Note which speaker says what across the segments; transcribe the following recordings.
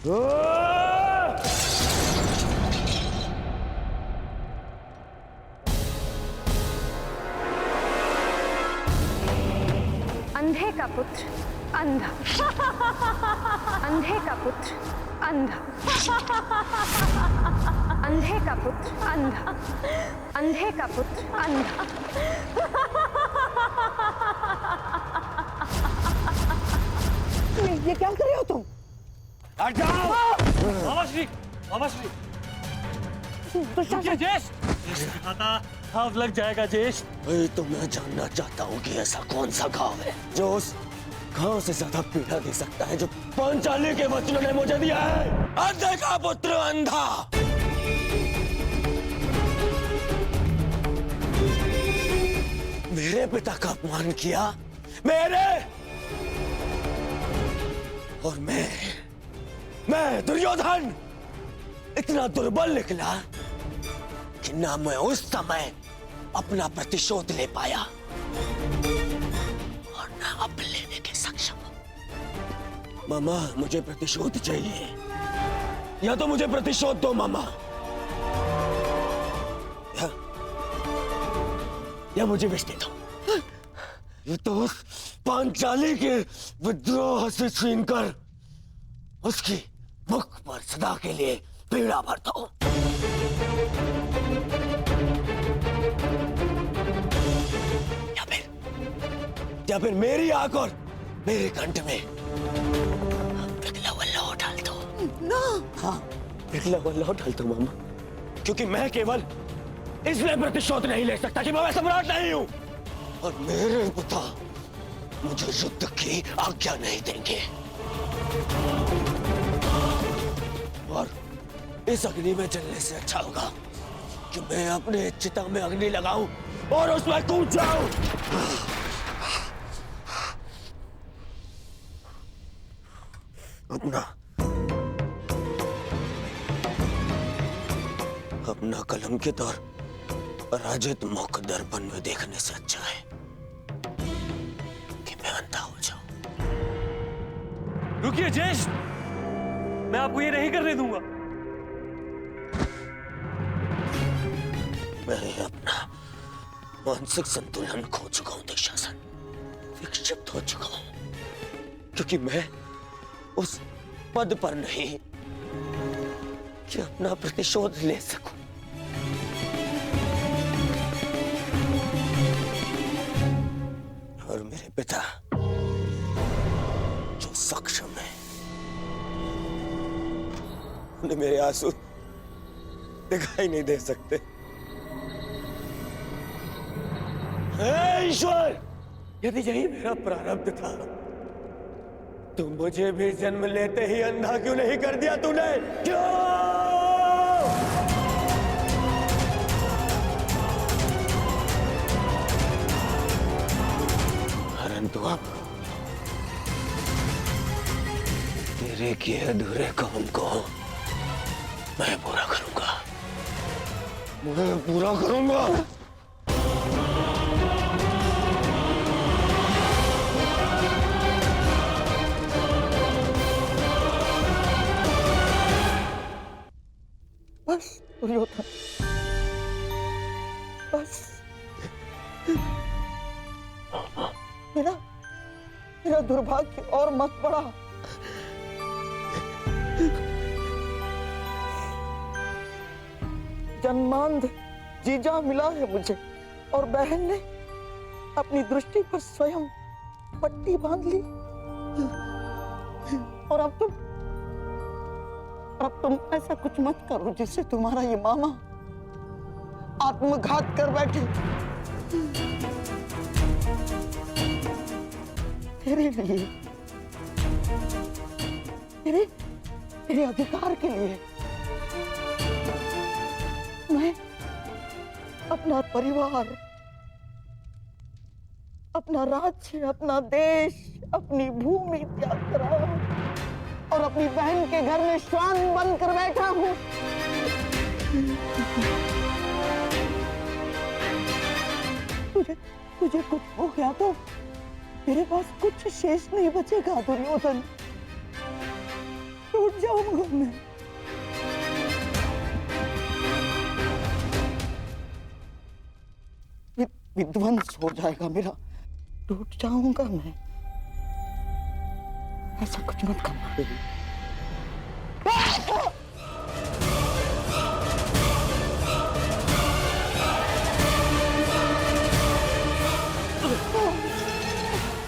Speaker 1: अंधे का पुत्र अंधा, अंधे का पुत्र अंधा, अंधे का पुत्र अंधा, अंधे का पुत्र अंधा।
Speaker 2: ये क्या कर रहे हो तुम?
Speaker 3: हट जाओ! बाबा श्री, बाबा श्री। जेश, दिखाता घाव लग जाएगा जेश।
Speaker 4: वही तो मैं जानना चाहता हूँ कि ऐसा कौन सा घाव है जो उस घाव से ज्यादा पीड़ा दे सकता है जो पांचाली के वचनों ने मुझे दिया है। अंधे का पुत्र अंधा। मेरे पिता का अपमान किया, मेरे, और मैं दुर्योधन इतना दुर्बल निकला कि ना मैं उस समय अपना प्रतिशोध ले पाया और ना अब लेने के सक्षम। मामा, मुझे प्रतिशोध चाहिए, या तो मुझे प्रतिशोध दो मामा, या मुझे विष दे दो। ये तो उस पांचाली के विद्रोह से छीनकर उसकी मुख पर सदा के लिए पीड़ा भर दो। या फिर मेरी आंख और मेरे कंठ में पिघला हुआ लौह डाल दो ना। हाँ, पिघला हुआ लौह डाल दो मामा, क्योंकि मैं केवल इसलिए प्रतिशोध नहीं ले सकता कि मैं सम्राट नहीं हूं, और मेरे पिता मुझे युद्ध की आज्ञा नहीं देंगे। और इस अग्नि में जलने से अच्छा होगा कि मैं अपने चिता में अग्नि लगाऊं और उसमें कूद जाऊं। अपना कलंकित और पराजित मुख दर्पण में देखने से अच्छा है कि मैं अंधा हो जाऊं।
Speaker 3: रुकिए जेश, मैं आपको ये नहीं करने दूंगा।
Speaker 4: मैं अपना मानसिक संतुलन खो चुका हूं दुशासन, विक्षिप्त हो चुका हूं, क्योंकि मैं उस पद पर नहीं कि अपना प्रतिशोध ले सकूं। और मेरे पिता जो सक्षम है, उन्हें मेरे आंसू दिखाई नहीं दे सकते। हे ईश्वर, यदि यही मेरा प्रारब्ध था तो मुझे भी जन्म लेते ही अंधा क्यों नहीं कर दिया तूने? क्यों? परंतु अब तेरे किए अधूरे काम को मैं पूरा करूंगा, मैं पूरा करूंगा।
Speaker 2: बस दुर्योधन, बस। मेरा दुर्भाग्य और मत बढ़ा। जन्मांध जीजा मिला है मुझे, और बहन ने अपनी दृष्टि पर स्वयं पट्टी बांध ली। और अब तुम ऐसा कुछ मत करो जिससे तुम्हारा ये मामा आत्मघात कर बैठे। तेरे लिए, तेरे अधिकार के लिए मैं अपना परिवार, अपना राज्य, अपना देश, अपनी भूमि त्याग कर रहा हूं और अपनी बहन के घर में श्वान बनकर बैठा हूं। तुझे कुछ हो गया तो तेरे पास कुछ शेष नहीं बचेगा दुर्योधन। तू टूट जाऊंगा मैं, विध्वंस हो जाएगा मेरा, टूट जाऊंगा मैं। ऐसा कुछ मत करना बेबी।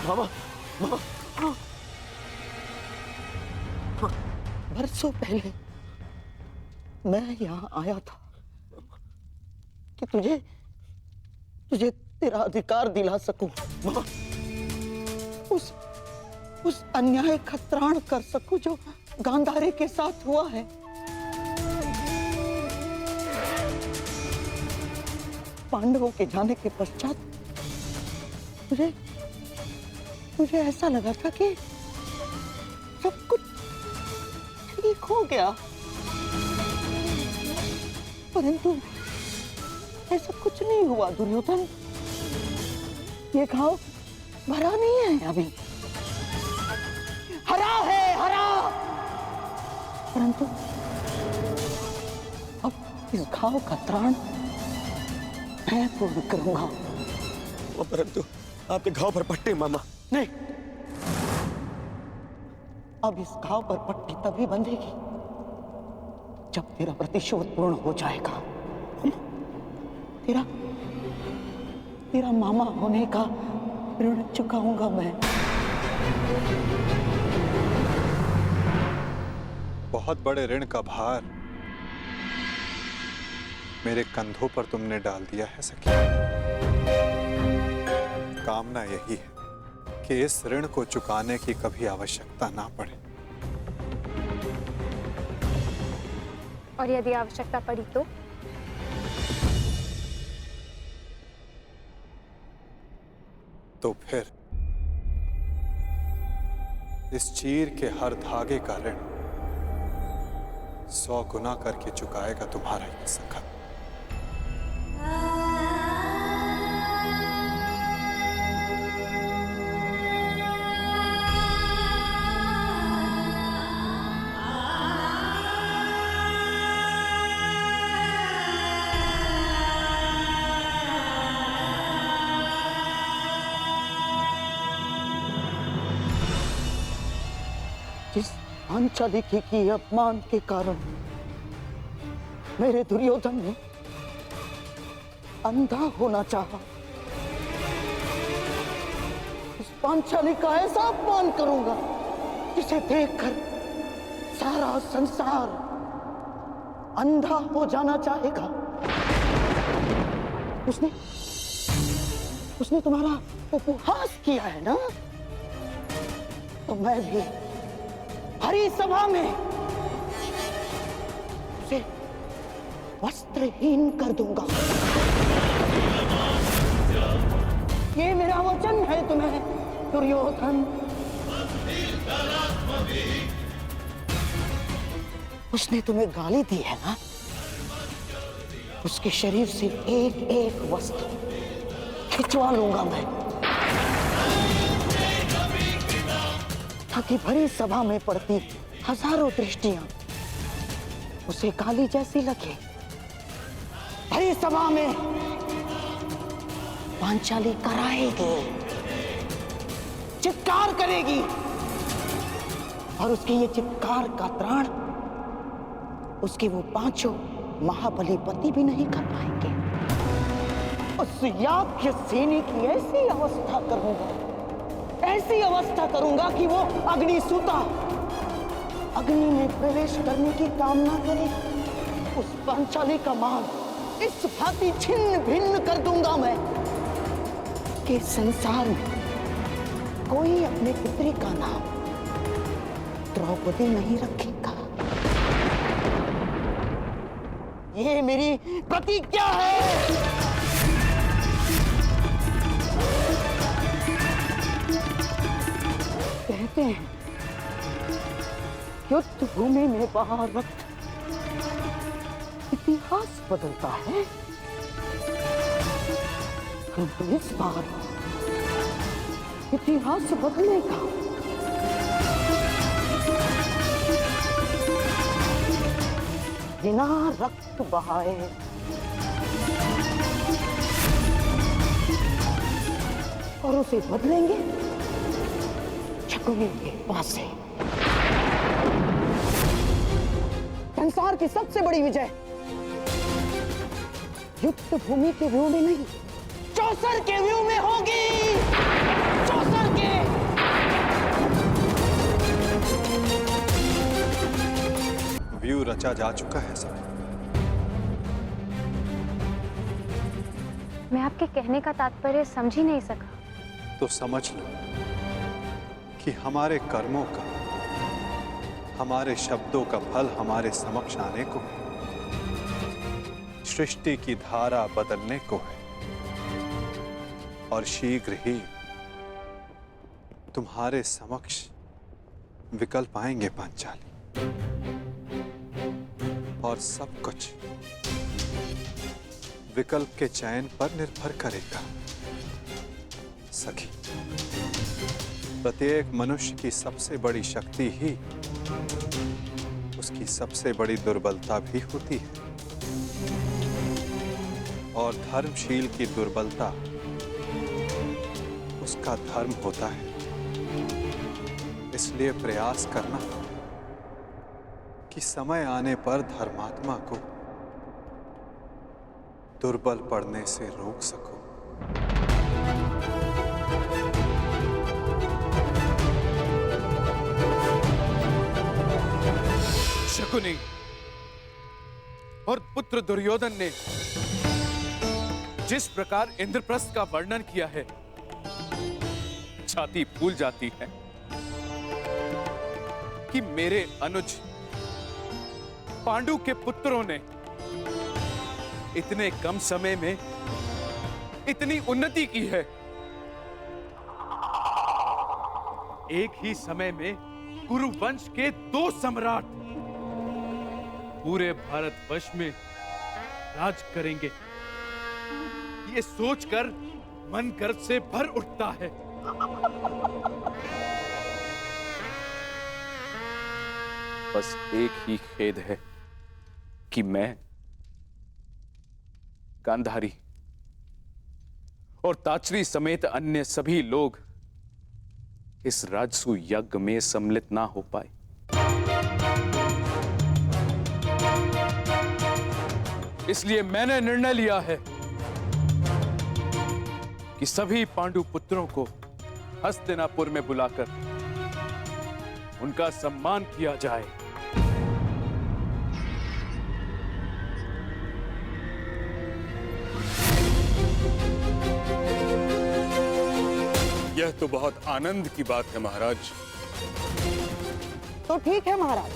Speaker 4: मामा, मामा,
Speaker 2: बरसों पहले मैं यहाँ आया था कि तुझे तेरा अधिकार दिला सकूं,
Speaker 4: मामा,
Speaker 2: उस अन्याय का त्राण कर सकूं जो गांधारी के साथ हुआ है। पांडवों के जाने के पश्चात मुझे ऐसा लगा था कि सब कुछ ठीक हो गया, परंतु ऐसा कुछ नहीं हुआ दुर्योधन। ये घाव भरा नहीं है अभी, हरा है, हरा। परंतु अब इस घाव का त्राण मैं पूर्ण करूंगा।
Speaker 4: परंतु आपके घाव पर पट्टी मामा।
Speaker 2: नहीं, अब इस घाव पर पट्टी तभी बंधेगी जब तेरा प्रतिशोध पूर्ण हो जाएगा। तेरा मामा होने का ऋण चुकाऊंगा मैं।
Speaker 5: बहुत बड़े ऋण का भार मेरे कंधों पर तुमने डाल दिया है सखी। कामना यही है कि इस ऋण को चुकाने की कभी आवश्यकता ना पड़े।
Speaker 1: और यदि आवश्यकता पड़ी
Speaker 5: तो फिर इस चीर के हर धागे का ऋण 100 गुना करके चुकाएगा तुम्हारा ये सखा।
Speaker 2: जिस पांचाली के अपमान के कारण मेरे दुर्योधन ने अंधा होना चाहा, उस पांचाली का ऐसा अपमान करूंगा जिसे देखकर सारा संसार अंधा हो जाना चाहेगा। उसने तुम्हारा उपहास किया है ना, तो मैं भी हरी सभा में उसे वस्त्रहीन कर दूंगा। ये मेरा वचन है तुम्हें दुर्योधन। उसने तुम्हें गाली दी है ना, उसके शरीर से एक एक वस्त्र खिंचवा लूंगा मैं, ताकि भरी सभा में पड़ती हजारों दृष्टियां उसे काली जैसी लगे। भरी सभा में पांचाली कराएगी, चित्कार करेगी, और उसके ये चित्कार का त्राण उसके वो 5 महाबली पति भी नहीं कर पाएंगे। उस याज्ञ सेनी की ऐसी अवस्था करूंगा कि वो अग्निसूता अग्नि में प्रवेश करने की कामना करे। उस पांचाली का मान इस भांति छिन्न भिन्न कर दूंगा मैं कि संसार में कोई अपने पुत्री का नाम द्रौपदी नहीं रखेगा। ये मेरी प्रतिज्ञा है। कहते हैं युद्ध भूमि में बाहर रक्त इतिहास बदलता है, किंतु इस बार इतिहास बदलेगा। हस्तिना रक्त बहाए। और उसे बदलेंगे शकुनी के पास से। संसार की सबसे बड़ी विजय युद्ध भूमि के व्यू में नहीं, चौसर के व्यू में होगी। चौसर के।
Speaker 5: व्यू रचा जा चुका है सब।
Speaker 1: मैं आपके कहने का तात्पर्य समझ ही नहीं सका।
Speaker 5: तो समझ लो कि हमारे कर्मों का, हमारे शब्दों का फल हमारे समक्ष आने को है। सृष्टि की धारा बदलने को है और शीघ्र ही तुम्हारे समक्ष विकल्प आएंगे पांचाली। और सब कुछ विकल्प के चयन पर निर्भर करेगा सखी। प्रत्येक मनुष्य की सबसे बड़ी शक्ति ही उसकी सबसे बड़ी दुर्बलता भी होती है। और धर्मशील की दुर्बलता उसका धर्म होता है। इसलिए प्रयास करना कि समय आने पर धर्मात्मा को दुर्बल पड़ने से रोक सको।
Speaker 6: शकुनी और पुत्र दुर्योधन ने जिस प्रकार इंद्रप्रस्थ का वर्णन किया है, छाती फूल जाती है कि मेरे अनुज पांडु के पुत्रों ने इतने कम समय में इतनी उन्नति की है। एक ही समय में कुरु वंश के 2 सम्राट पूरे भारतवर्ष में राज करेंगे। ये सोचकर मन गर्व से भर उठता है। बस एक ही खेद है कि मैं गांधारी और ताचरी समेत अन्य सभी लोग इस राजसू यज्ञ में सम्मिलित ना हो पाए। इसलिए मैंने निर्णय लिया है कि सभी पांडु पुत्रों को हस्तिनापुर में बुलाकर उनका सम्मान किया जाए।
Speaker 7: यह तो बहुत आनंद की बात है महाराज।
Speaker 2: तो ठीक है महाराज,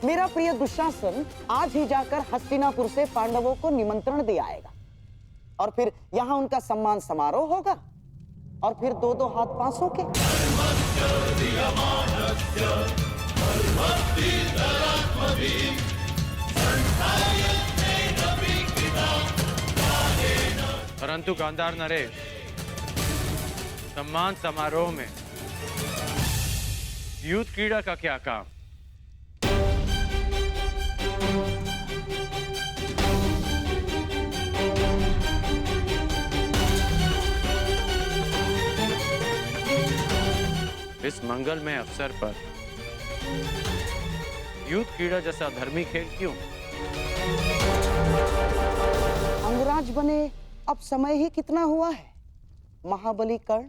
Speaker 2: मेरा प्रिय दुशासन आज ही जाकर हस्तिनापुर से पांडवों को निमंत्रण दे आएगा और फिर यहाँ उनका सम्मान समारोह होगा और फिर 2-2 हाथ पांसों के।
Speaker 8: परंतु गांधार नरेश, सम्मान समारोह में युद्ध क्रीड़ा का क्या काम? इस मंगलमय अवसर पर युद्ध क्रीड़ा जैसा धर्मी खेल क्यों?
Speaker 2: अंगराज बने अब समय ही कितना हुआ है महाबली कर्ण,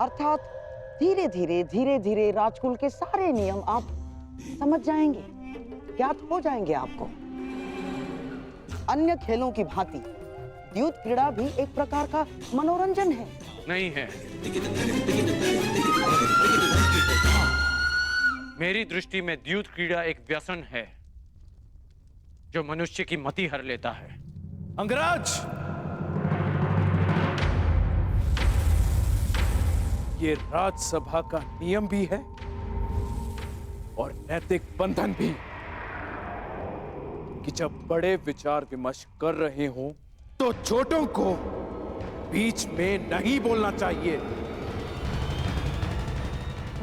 Speaker 2: अर्थात धीरे धीरे राजकुल के सारे नियम आप समझ जाएंगे, ज्ञात हो जाएंगे आपको। अन्य खेलों की भांति युद्ध क्रीड़ा भी एक प्रकार का मनोरंजन है।
Speaker 8: नहीं है। मेरी दृष्टि में युद्ध क्रीड़ा एक व्यसन है जो मनुष्य की मति हर लेता है।
Speaker 6: अंगराज, ये राजसभा का नियम भी है और नैतिक बंधन भी कि जब बड़े विचार विमर्श कर रहे हों तो छोटों को बीच में नहीं बोलना चाहिए।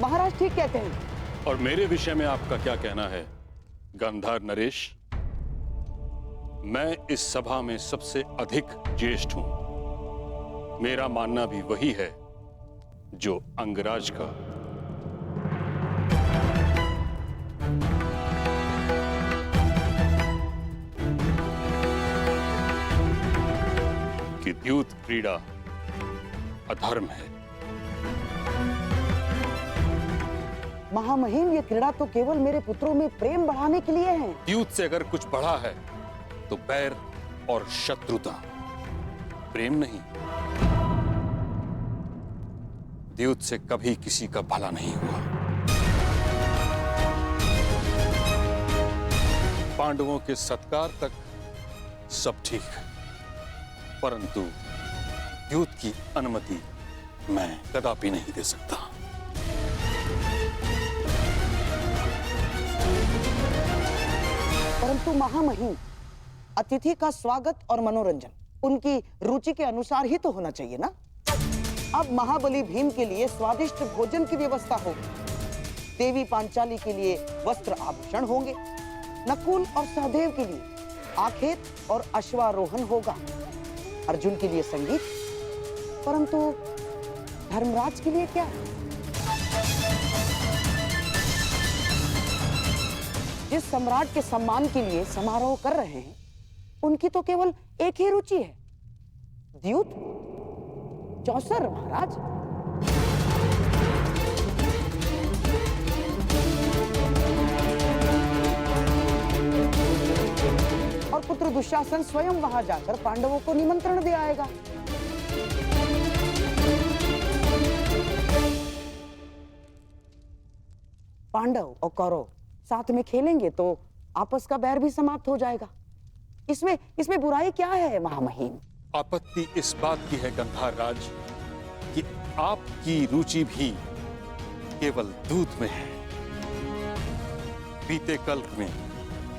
Speaker 2: महाराज ठीक कहते हैं।
Speaker 7: और मेरे विषय में आपका क्या कहना है गांधार नरेश, मैं इस सभा में सबसे अधिक ज्येष्ठ हूं। मेरा मानना भी वही है जो अंगराज का। कि द्यूत क्रीड़ा अधर्म है।
Speaker 2: महामहिम, ये क्रीड़ा तो केवल मेरे पुत्रों में प्रेम बढ़ाने के लिए है।
Speaker 7: द्यूत से अगर कुछ बढ़ा है तो बैर और शत्रुता, प्रेम नहीं। द्यूत से कभी किसी का भला नहीं हुआ। पांडवों के सत्कार तक सब ठीक है, परंतु द्यूत की अनुमति मैं कदापि नहीं दे सकता।
Speaker 2: परंतु महामहिम, अतिथि का स्वागत और मनोरंजन उनकी रुचि के अनुसार ही तो होना चाहिए ना। अब महाबली भीम के लिए स्वादिष्ट भोजन की व्यवस्था होगी, देवी पांचाली के लिए वस्त्र आभूषण होंगे, नकुल और सहदेव के लिए आखेट और अश्वारोहण होगा, अर्जुन के लिए संगीत, परंतु धर्मराज के लिए क्या? जिस सम्राट के सम्मान के लिए समारोह कर रहे हैं, उनकी तो केवल एक ही रुचि है, द्यूत, चौसर महाराज। और पुत्र दुशासन स्वयं वहां जाकर पांडवों को निमंत्रण दे आएगा। पांडव और कौरव साथ में खेलेंगे तो आपस का बैर भी समाप्त हो जाएगा। इसमें बुराई क्या है महामहिम?
Speaker 7: आपत्ति इस बात की है गंधार राज कि आपकी रुचि भी केवल दूध में है। बीते कल्प में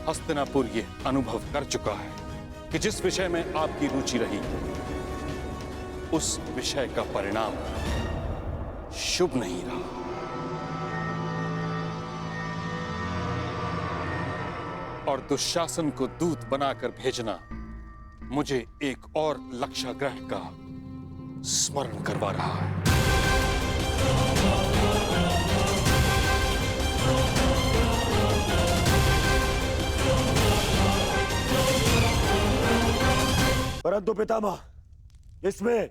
Speaker 7: हस्तिनापुर ये अनुभव कर चुका है कि जिस विषय में आपकी रुचि रही, उस विषय का परिणाम शुभ नहीं रहा। और दुशासन को दूत बनाकर भेजना मुझे एक और लक्ष्याग्रह का स्मरण करवा रहा है।
Speaker 4: परंतु पितामह, इसमें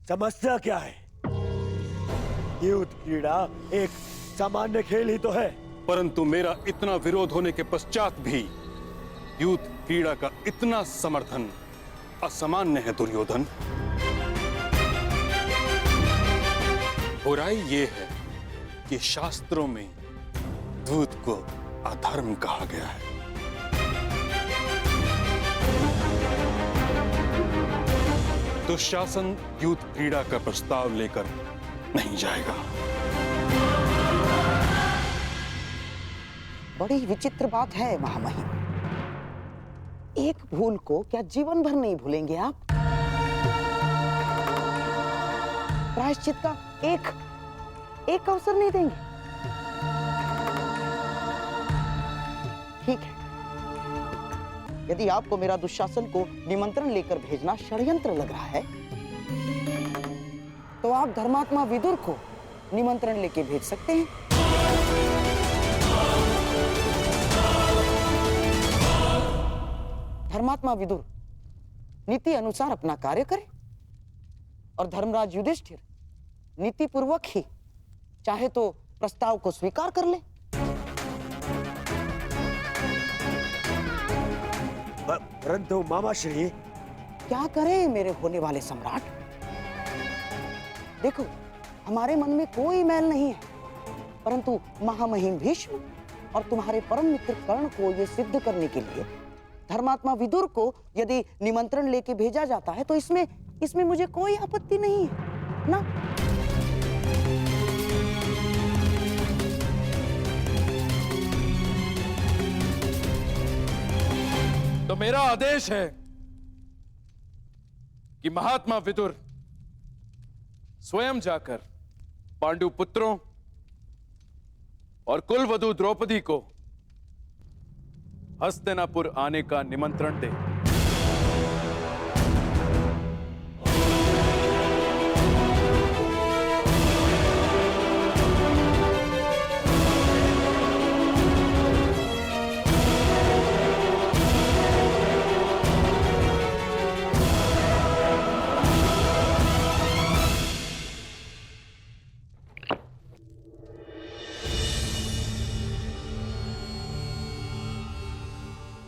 Speaker 4: समस्या क्या है? द्यूत क्रीड़ा एक सामान्य खेल ही तो है।
Speaker 7: परंतु मेरा इतना विरोध होने के पश्चात भी द्यूत क्रीड़ा का इतना समर्थन असामान्य है दुर्योधन। बुराई ये है कि शास्त्रों में दूत को अधर्म कहा गया है। दुशासन द्यूत क्रीड़ा का प्रस्ताव लेकर नहीं जाएगा।
Speaker 2: बड़ी विचित्र बात है महामहिम। एक भूल को क्या जीवन भर नहीं भूलेंगे आप? प्रायश्चित का एक अवसर नहीं देंगे? ठीक है, यदि आपको मेरा दुशासन को निमंत्रण लेकर भेजना षड्यंत्र लग रहा है, तो आप धर्मात्मा विदुर को निमंत्रण लेके भेज सकते हैं। धर्मात्मा विदुर नीति अनुसार अपना कार्य करे और धर्मराज युधिष्ठिर नीति पूर्वक ही चाहे तो प्रस्ताव को स्वीकार कर ले।
Speaker 4: परंतु मामाश्री,
Speaker 2: क्या करे मेरे होने वाले सम्राट? देखो, हमारे मन में कोई मैल नहीं है, परंतु महामहिम भीष्म और तुम्हारे परम मित्र कर्ण को यह सिद्ध करने के लिए धर्मात्मा विदुर को यदि निमंत्रण लेके भेजा जाता है, तो इसमें मुझे कोई आपत्ति नहीं है ना।
Speaker 6: तो मेरा आदेश है कि महात्मा विदुर स्वयं जाकर पांडु पुत्रों और कुलवधु द्रौपदी को हस्तिनापुर आने का निमंत्रण दे।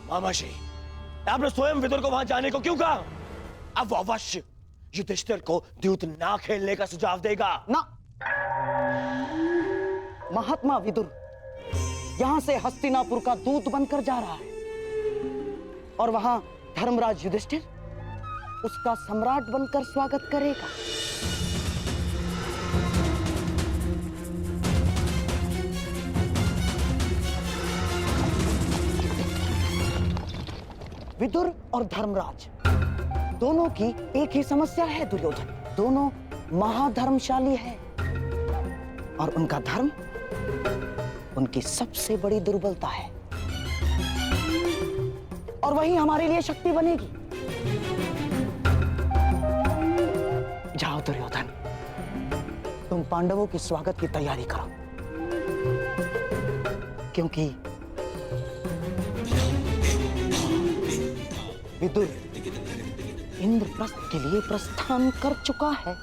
Speaker 4: मामाजी, आपने स्वयं विदुर को वहां जाने को क्यों कहा? अब वो अवश्य युधिष्ठिर को द्यूत ना खेलने का सुझाव देगा।
Speaker 2: ना, महात्मा विदुर यहां से हस्तिनापुर का दूत बनकर जा रहा है और वहां धर्मराज युधिष्ठिर उसका सम्राट बनकर स्वागत करेगा। विदुर और धर्मराज दोनों की एक ही समस्या है दुर्योधन। दोनों महाधर्मशाली हैं और उनका धर्म उनकी सबसे बड़ी दुर्बलता है और वही हमारे लिए शक्ति बनेगी। जाओ दुर्योधन, तुम पांडवों के स्वागत की तैयारी करो, क्योंकि विदुर इंद्रप्रस्थ के लिए प्रस्थान कर चुका है।